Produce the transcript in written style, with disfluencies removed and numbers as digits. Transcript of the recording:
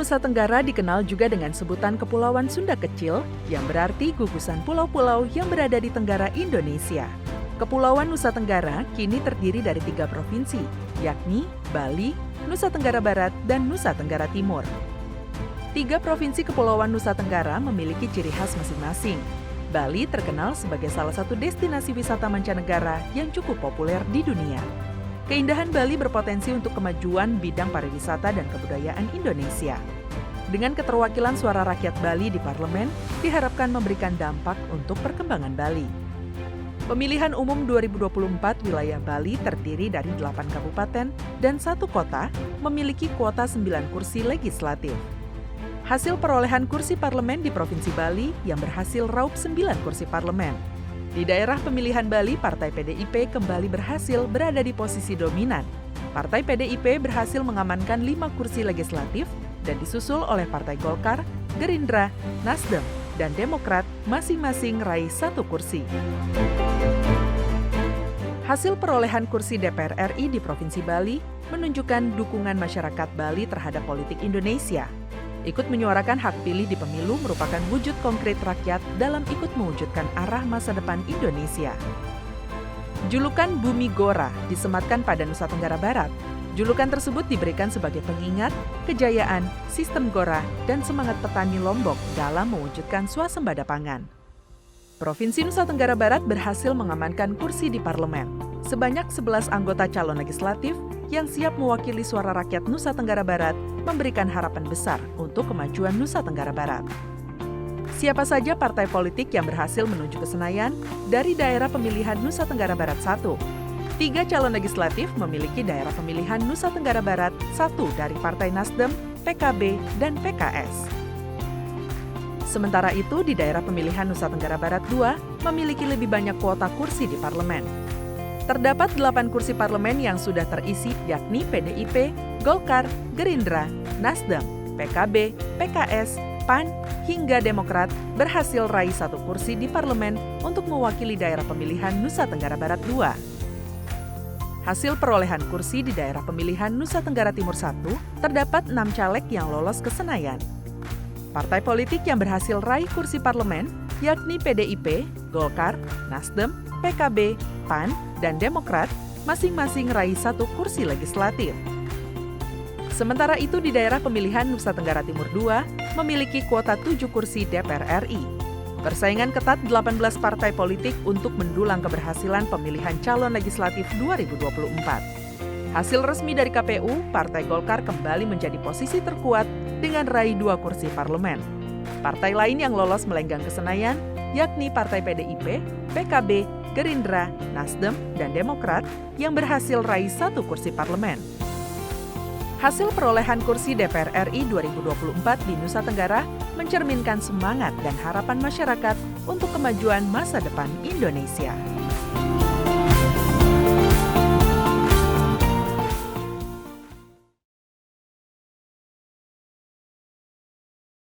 Nusa Tenggara dikenal juga dengan sebutan Kepulauan Sunda Kecil, yang berarti gugusan pulau-pulau yang berada di tenggara Indonesia. Kepulauan Nusa Tenggara kini terdiri dari 3 provinsi, yakni Bali, Nusa Tenggara Barat, dan Nusa Tenggara Timur. 3 provinsi Kepulauan Nusa Tenggara memiliki ciri khas masing-masing. Bali terkenal sebagai salah satu destinasi wisata mancanegara yang cukup populer di dunia. Keindahan Bali berpotensi untuk kemajuan bidang pariwisata dan kebudayaan Indonesia. Dengan keterwakilan suara rakyat Bali di parlemen, diharapkan memberikan dampak untuk perkembangan Bali. Pemilihan umum 2024 wilayah Bali terdiri dari 8 kabupaten dan 1 kota, memiliki kuota 9 kursi legislatif. Hasil perolehan kursi parlemen di Provinsi Bali yang berhasil raup 9 kursi parlemen. Di daerah pemilihan Bali, Partai PDIP kembali berhasil berada di posisi dominan. Partai PDIP berhasil mengamankan 5 kursi legislatif dan disusul oleh Partai Golkar, Gerindra, Nasdem, dan Demokrat masing-masing raih 1 kursi. Hasil perolehan kursi DPR RI di Provinsi Bali menunjukkan dukungan masyarakat Bali terhadap politik Indonesia. Ikut menyuarakan hak pilih di pemilu merupakan wujud konkret rakyat dalam ikut mewujudkan arah masa depan Indonesia. Julukan Bumi Gora disematkan pada Nusa Tenggara Barat. Julukan tersebut diberikan sebagai pengingat kejayaan, sistem Gora, dan semangat petani Lombok dalam mewujudkan swasembada pangan. Provinsi Nusa Tenggara Barat berhasil mengamankan kursi di parlemen. Sebanyak 11 anggota calon legislatif yang siap mewakili suara rakyat Nusa Tenggara Barat memberikan harapan besar untuk kemajuan Nusa Tenggara Barat. Siapa saja partai politik yang berhasil menuju ke Senayan dari daerah pemilihan Nusa Tenggara Barat 1? 3 calon legislatif memiliki daerah pemilihan Nusa Tenggara Barat 1 dari Partai Nasdem, PKB, dan PKS. Sementara itu, di daerah pemilihan Nusa Tenggara Barat 2 memiliki lebih banyak kuota kursi di parlemen. Terdapat 8 kursi parlemen yang sudah terisi, yakni PDIP, Golkar, Gerindra, Nasdem, PKB, PKS, PAN, hingga Demokrat berhasil raih 1 kursi di parlemen untuk mewakili daerah pemilihan Nusa Tenggara Barat 2. Hasil perolehan kursi di daerah pemilihan Nusa Tenggara Timur 1, terdapat 6 caleg yang lolos ke Senayan. Partai politik yang berhasil raih kursi parlemen, yakni PDIP, Golkar, Nasdem, PKB, PAN, dan Demokrat, masing-masing raih 1 kursi legislatif. Sementara itu di daerah pemilihan Nusa Tenggara Timur 2 memiliki kuota 7 kursi DPR RI. Persaingan ketat 18 partai politik untuk mendulang keberhasilan pemilihan calon legislatif 2024. Hasil resmi dari KPU, Partai Golkar kembali menjadi posisi terkuat dengan raih 2 kursi parlemen. Partai lain yang lolos melenggang ke Senayan, yakni Partai PDIP, PKB, Gerindra, Nasdem, dan Demokrat yang berhasil raih 1 kursi parlemen. Hasil perolehan kursi DPR RI 2024 di Nusa Tenggara mencerminkan semangat dan harapan masyarakat untuk kemajuan masa depan Indonesia.